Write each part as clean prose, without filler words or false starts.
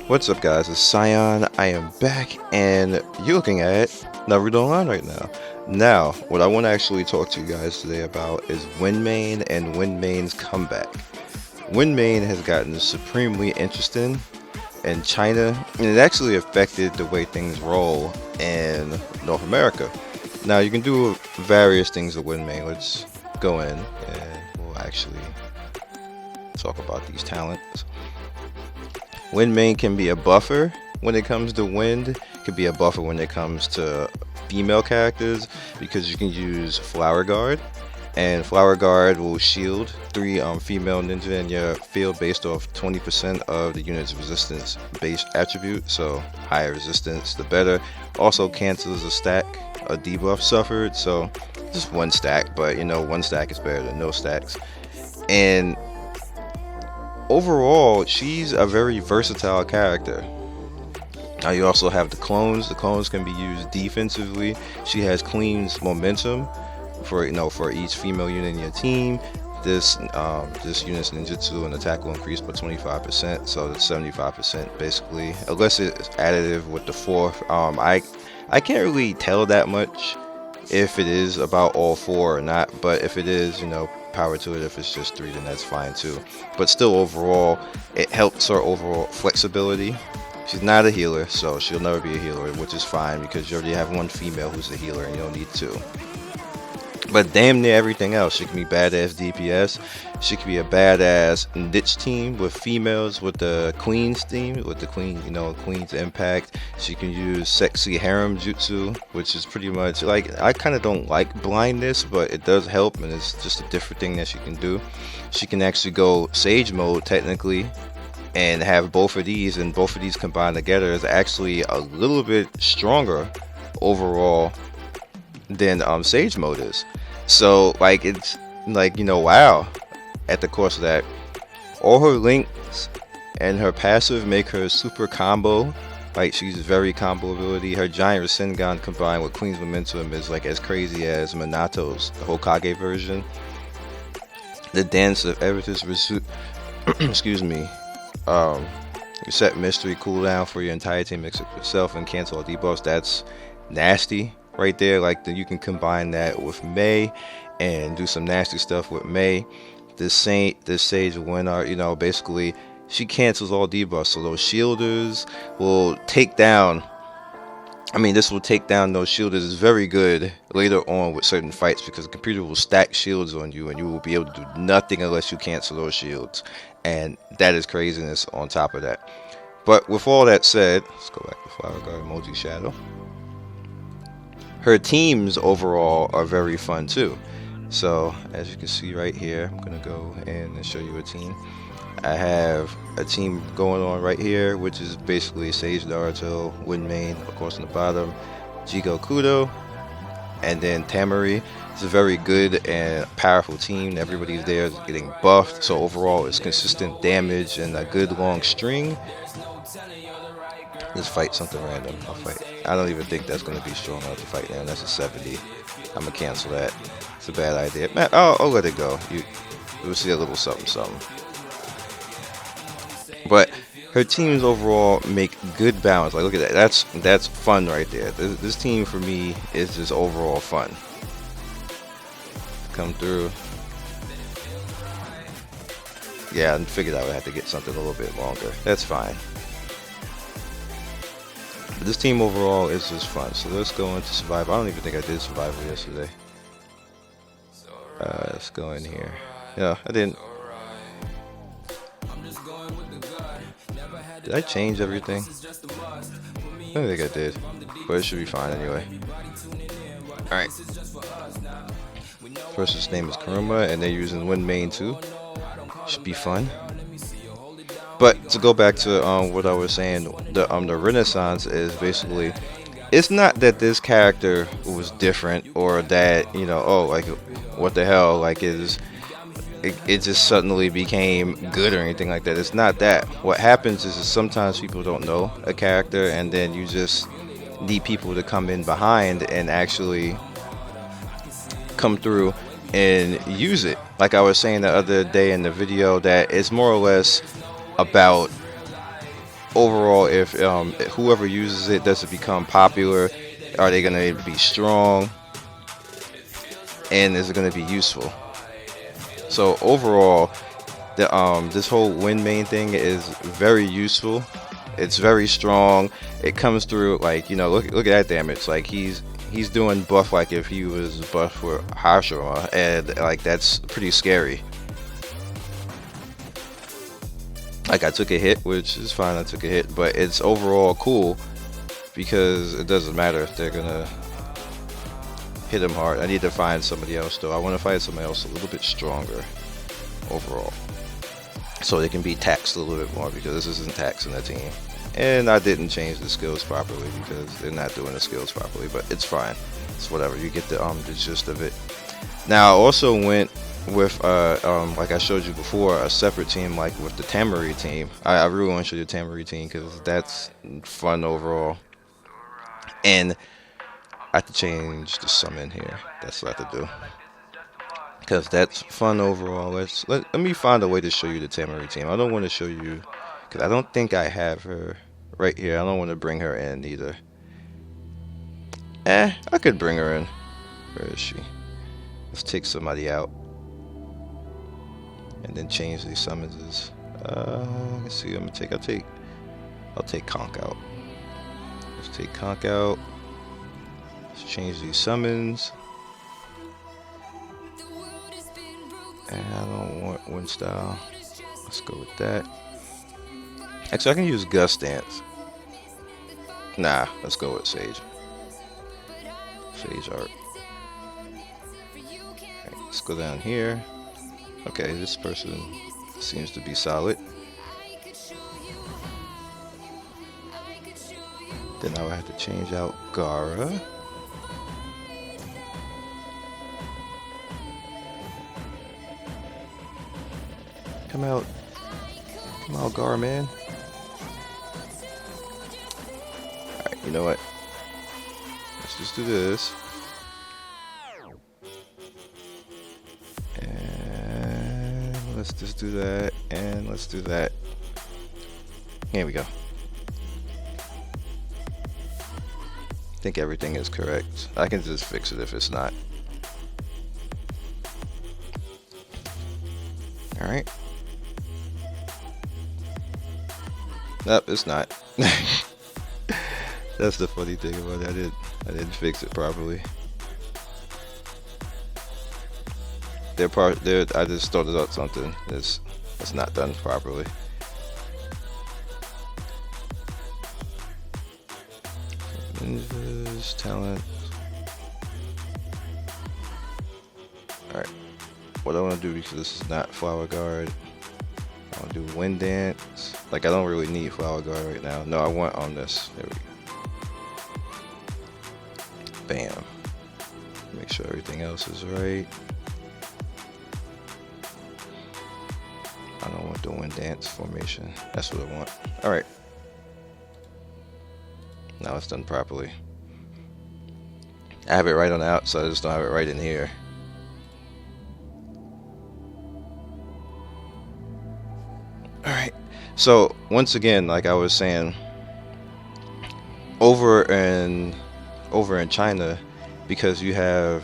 What's up, guys? It's Scion. I am back, and you're looking at Naruto Online right now. Now, what I want to actually talk to you guys today about is Windmane and Windmane's comeback. Windmane has gotten supremely interesting in China, and it actually affected the way things roll in North America. Now, you can do various things with Windmane. Let's go in, and we'll actually talk about these talents. Windmane can be a buffer when it comes to wind, could be a buffer when it comes to female characters because you can use Flower Guard, and Flower Guard will shield 3 female ninja in your field based off 20% of the unit's resistance based attribute, so higher resistance the better. Also cancels a debuff suffered, so just 1 stack, but you know, 1 stack is better than no stacks. And overall, she's a very versatile character. Now you also have the clones. The clones can be used defensively. She has cleans momentum for each female unit in your team. This unit's ninjutsu and attack will increase by 25%, so it's 75% basically, unless it's additive with the 4th. I can't really tell that much if it is about all 4 or not, but if it is, you know, power to it. If it's just 3, then that's fine too. But still, overall, it helps her overall flexibility. She's not a healer, so she'll never be a healer, which is fine because you already have 1 female who's a healer and you don't need 2. But damn near everything else. She can be badass DPS. She can be a badass niche team with females, with the queen's team, with the queen, you know, queen's impact. She can use sexy harem jutsu, which is pretty much like, I kind of don't like blindness, but it does help, and it's just a different thing that she can do. She can actually go sage mode technically and have both of these, and both of these combined together is actually a little bit stronger overall than sage mode is. So like, it's like, you know, wow. At the course of that, all her links and her passive make her super combo. Like, she's very combo ability. Her giant Rasengan combined with Queen's Momentum is like as crazy as Minato's, the Hokage version. The Dance of Evitus excuse me. You set mystery cooldown for your entire team except yourself and cancel all debuffs. That's nasty right there. Like, you can combine that with May and do some nasty stuff with May. This Sage Winner, you know, basically she cancels all debuffs, so those shielders will take down. I mean, this will take down those shielders. Is very good later on with certain fights because the computer will stack shields on you and you will be able to do nothing unless you cancel those shields, and that is craziness on top of that. But with all that said, let's go back to Flower Guard Emoji Shadow. Her teams overall are very fun too. So as you can see right here, I'm gonna go in and show you a team. I have a team going on right here, which is basically Sage Naruto, Windmane, of course on the bottom, Jigo Kudo, and then Tamari. It's a very good and powerful team. Everybody's there is getting buffed, so overall it's consistent damage and a good long string. Let's fight something random. I'll fight. I don't even think that's going to be strong enough to fight now. That's a 70. I'm going to cancel that. It's a bad idea. Man, I'll let it go. You'll see a little something, something. But her teams overall make good balance. Like, look at that. That's fun right there. This team for me is just overall fun. Come through. Yeah, I figured I would have to get something a little bit longer. That's fine. But this team overall is just fun. So let's go into survival. I don't even think I did survival yesterday. Let's go in here. Yeah, I didn't. Did I change everything? I don't think I did, but it should be fine anyway. Alright. Person's name is Karuma, and they're using Windmane too. Should be fun. But to go back to what I was saying, the Renaissance is basically, it's not that this character was different or that, you know, oh, like, what the hell, like, it just suddenly became good or anything like that. It's not that. What happens is sometimes people don't know a character, and then you just need people to come in behind and actually come through and use it. Like I was saying the other day in the video, that it's more or less about overall, if whoever uses it does it become popular, are they gonna be strong, and is it gonna be useful? So overall, the this whole wind main thing is very useful. It's very strong. It comes through like, look at that damage. Like he's doing buff like if he was buff for Hashirama, and like that's pretty scary. Like I took a hit, which is fine. I took a hit, but it's overall cool because it doesn't matter if they're gonna hit him hard. I need to find somebody else though. I want to find somebody else a little bit stronger overall, so they can be taxed a little bit more, because this isn't taxing the team. And I didn't change the skills properly because they're not doing the skills properly, but it's fine. It's whatever. You get the gist of it. Now I also went with like I showed you before, a separate team, like with the Tamari team. I really want to show you the Tamari team because that's fun overall. And I have to change the summon here. That's what I have to do, because that's fun overall. Let me find a way to show you the Tamari team. I don't want to show you because I don't think I have her right here. I don't want to bring her in either. I could bring her in. Where is she? Let's take somebody out and then change these summons. Let's see. I'll take Conk out. Let's take Conk out. Let's change these summons. And I don't want wind style. Let's go with that. Actually, I can use Gust Dance. Nah, let's go with Sage. Sage Art. Right, let's go down here. Okay, this person seems to be solid. Then I would have to change out Gara. Come out, Gara, man. Alright, you know what? Let's just do this. And let's just do that. And let's do that. Here we go. I think everything is correct. I can just fix it if it's not. Alright. Nope, it's not. That's the funny thing about it. I didn't fix it properly. I just started out something that's not done properly. Ninjas, talent. Alright. What I want to do, because this is not Flower Guard, I want to do Wind Dance. Like, I don't really need Flower Guard right now. No, I want on this. There we go. Bam. Make sure everything else is right. I don't want the Wind Dance formation. That's what I want. Alright. Now it's done properly. I have it right on the outside, I just don't have it right in here. Alright, so once again, like I was saying, over in China, because you have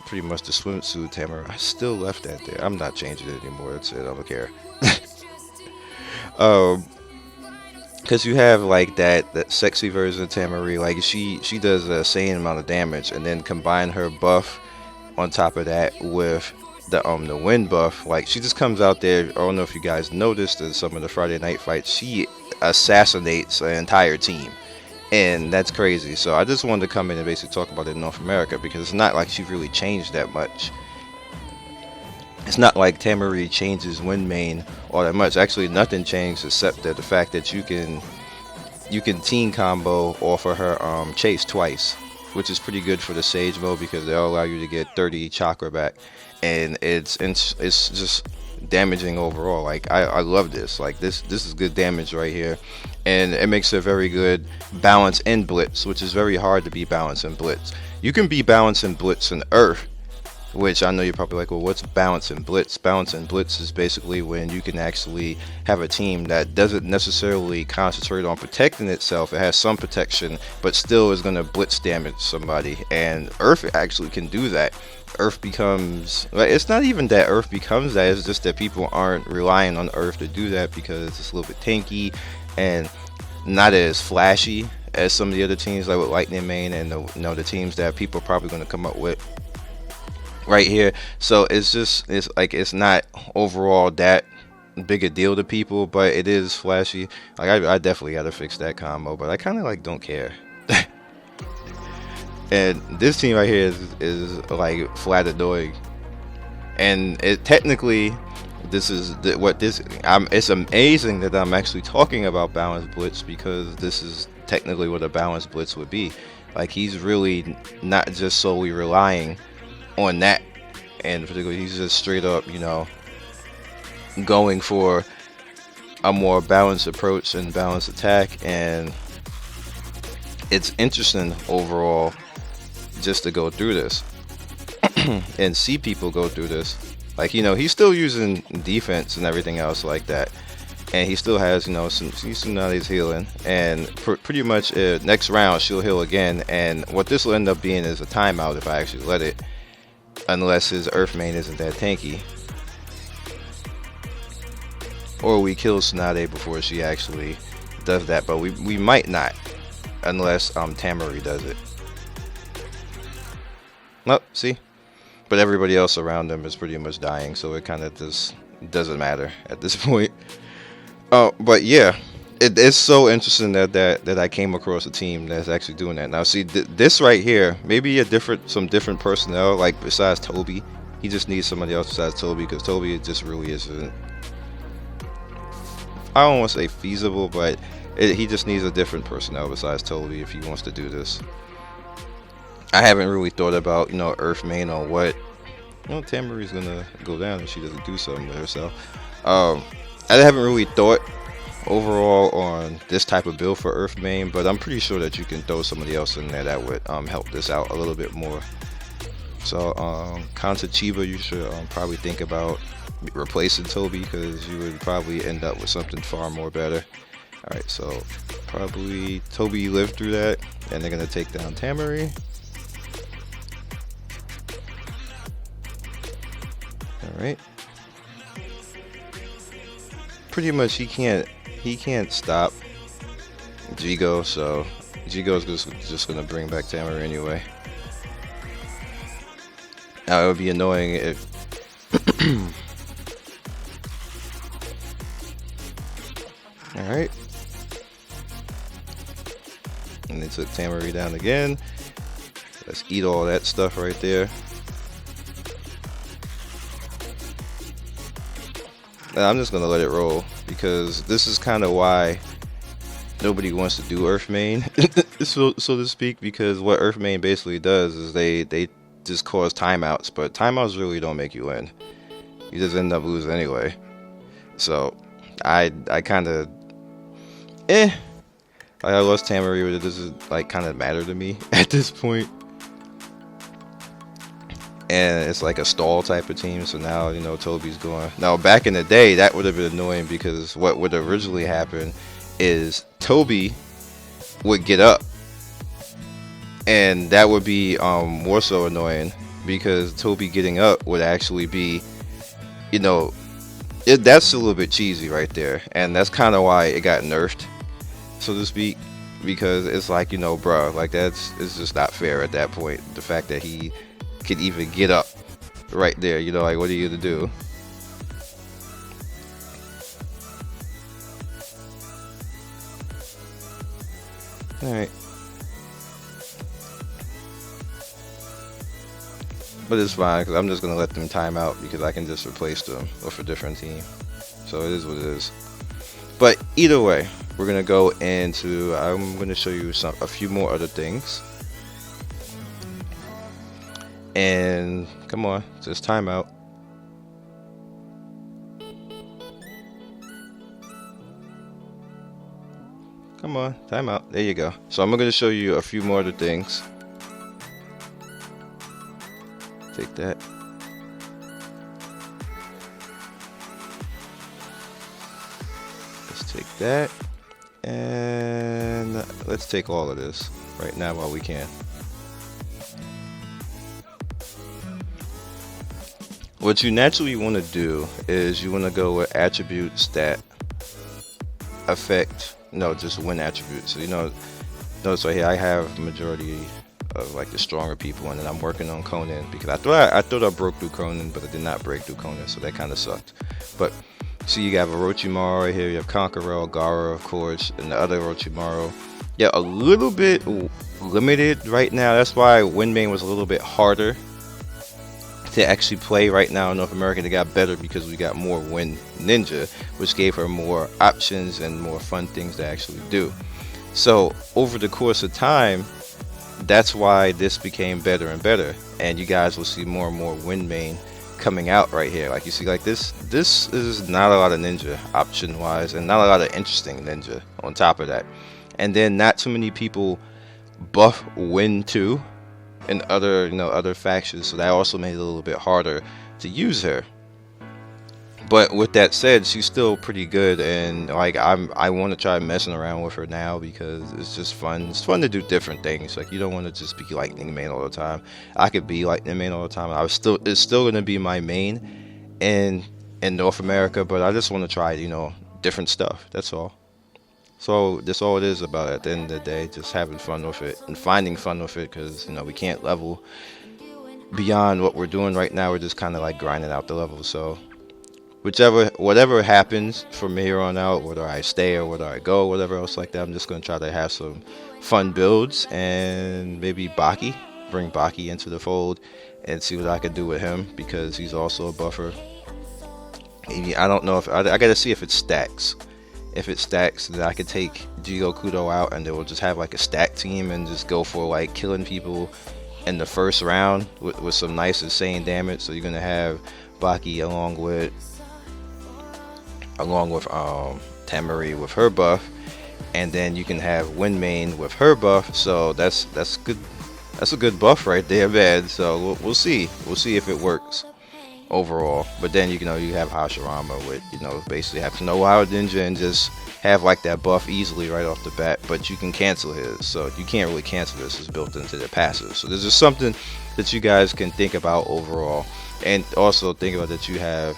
pretty much the swimsuit Tamara, I still left that there. I'm not changing it anymore. That's it. I don't care. Because you have like that sexy version of Tamari, like she does the same amount of damage, and then combine her buff on top of that with the wind buff. Like, she just comes out there. I don't know if you guys noticed in some of the Friday night fights, she assassinates an entire team, and that's crazy. So I just wanted to come in and basically talk about it in North America, because it's not like she really changed that much. It's not like Tamari changes wind main all that much. Actually, nothing changed except that the fact that you can team combo off of her chase twice, which is pretty good for the Sage mode, because they'll allow you to get 30 chakra back, and it's just damaging overall. Like, I love this. Like, this is good damage right here, and it makes a very good balance in Blitz, which is very hard to be balanced in Blitz. You can be balanced in Blitz and Earth which I know you're probably like, well, what's balance and blitz? Balance and blitz is basically when you can actually have a team that doesn't necessarily concentrate on protecting itself. It has some protection, but still is going to blitz damage somebody. And Earth actually can do that. Earth becomes, like, it's not even that Earth becomes that, it's just that people aren't relying on Earth to do that because it's a little bit tanky and not as flashy as some of the other teams, like with Lightning Main and the teams that people are probably going to come up with right here. So it's like it's not overall that big a deal to people, but it is flashy. Like I definitely got to fix that combo, but I kind of like don't care. And this team right here is like flat annoying, and it technically this is what this it's amazing that I'm actually talking about balanced blitz, because this is technically what a balanced blitz would be. Like, he's really not just solely relying on that, and particularly he's just straight up, you know, going for a more balanced approach and balanced attack. And it's interesting overall just to go through this and see people go through this. Like, you know, he's still using defense and everything else like that, and he still has, you know, some he's healing, and pretty much next round she'll heal again. And what this will end up being is a timeout if I actually let it, unless his Earth main isn't that tanky, or we kill Tsunade before she actually does that. But we might not, unless Tamari does it. Well, see, but everybody else around him is pretty much dying, so it kind of just doesn't matter at this point. But yeah, it's so interesting that I came across a team that's actually doing that. Now, see, this right here, maybe some different personnel, like besides Toby. He just needs somebody else besides Toby, because Toby just really isn't, I don't want to say feasible, but he just needs a different personnel besides Toby if he wants to do this. I haven't really thought about, you know, Earth main or what. You know, Tamari's gonna go down if she doesn't do something with herself. I haven't really thought overall on this type of build for Earth main, but I'm pretty sure that you can throw somebody else in there that would help this out a little bit more. So Kanta Chiba, you should probably think about replacing Toby, because you would probably end up with something far more better. Alright, so probably Toby lived through that, and they're gonna take down Tamari. Alright. Pretty much he can't stop Jigo, so Jigo's just gonna bring back Tamari anyway. Now it would be annoying if alright. And they took Tamari down again. Let's eat all that stuff right there. And I'm just gonna let it roll, because this is kind of why nobody wants to do Earth main, so to speak, because what Earth main basically does is they just cause timeouts, but timeouts really don't make you win. You just end up losing anyway. So I kind of like, I lost Tamari, but it doesn't like kind of matter to me at this point. And it's like a stall type of team, so now, you know, Toby's going. Now, back in the day, that would have been annoying, because what would originally happen is Toby would get up, and that would be more so annoying, because Toby getting up would actually be, you know, that's a little bit cheesy right there, and that's kind of why it got nerfed, so to speak, because it's like, you know, bruh, like it's just not fair at that point. The fact that he could even get up right there, you know, like, what are you gonna do? Alright. But it's fine, because I'm just gonna let them time out, because I can just replace them with a different team. So it is what it is. But either way, we're gonna go into, I'm gonna show you a few more other things. And come on, just time out. Come on, time out. There you go. So I'm going to show you a few more other things. Take that. that. And let's take all of this right now while we can. What you naturally want to do is you want to go with attribute stat effect. No, just win attribute. So notice right here I have majority of like the stronger people, and then I'm working on Conan because I thought I broke through Conan, but I did not break through Conan, so that kind of sucked. But so you have Orochimaru right here, you have Conqueror, Gaara, of course, and the other Orochimaru. Yeah, a little bit limited right now. That's why Windbane was a little bit harder to actually play right now in North America. They got better because we got more Wind Ninja, which gave her more options and more fun things to actually do. So over the course of time, that's why this became better and better, and you guys will see more and more Windbane coming out right here. Like you see, like this is not a lot of ninja option wise, and not a lot of interesting ninja on top of that. And then not too many people buff Wind 2 and other other factions, so that also made it a little bit harder to use her. But with that said, she's still pretty good, and like I want to try messing around with her now because it's just fun. It's fun to do different things. Like you don't want to just be Lightning Main all the time. I could be Lightning Main all the time. It's still gonna be my main in North America, but I just want to try different stuff. That's all. So that's all it is about it at the end of the day, just having fun with it and finding fun with it, because we can't level beyond what we're doing right now. We're just kind of like grinding out the levels. So whatever happens from here on out, whether I stay or whether I go, whatever else like that, I'm just going to try to have some fun builds, and maybe bring Baki into the fold and see what I can do with him, because he's also a buffer. I don't know if I got to see if it stacks. If it stacks, then I could take Jigo Kudo out, and then we'll just have like a stack team and just go for like killing people in the first round with some nice insane damage. So you're gonna have Baki along with Tamari with her buff, and then you can have Windmane with her buff. So that's good. That's a good buff right there, man. So we'll see if it works overall. But then you have Hashirama with basically have to know how ninja and just have like that buff easily right off the bat, but you can cancel his, so you can't really cancel this. It's built into the passive. So this is something that you guys can think about overall, and also think about that you have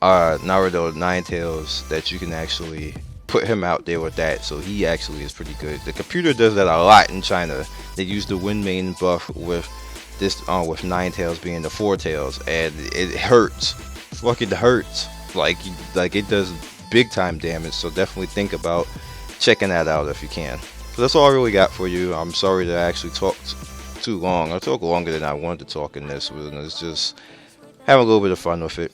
Naruto Ninetales, that you can actually put him out there with that, so he actually is pretty good. The computer does that a lot in China. They use the Windmane buff with this with Ninetales being the Four Tails, and it hurts. Fucking hurts. Like it does big time damage. So definitely think about checking that out if you can. So that's all I really got for you. I'm sorry that I actually talked too long. I talked longer than I wanted to talk in this, and it's just having a little bit of fun with it.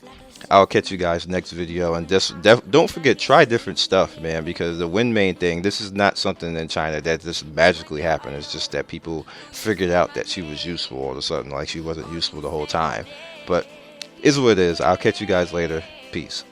I'll catch you guys next video, and just don't forget, try different stuff, man, because the Windmane thing, this is not something in China that just magically happened. It's just that people figured out that she was useful all of a sudden, like she wasn't useful the whole time. But is what it is. I'll catch you guys later. Peace.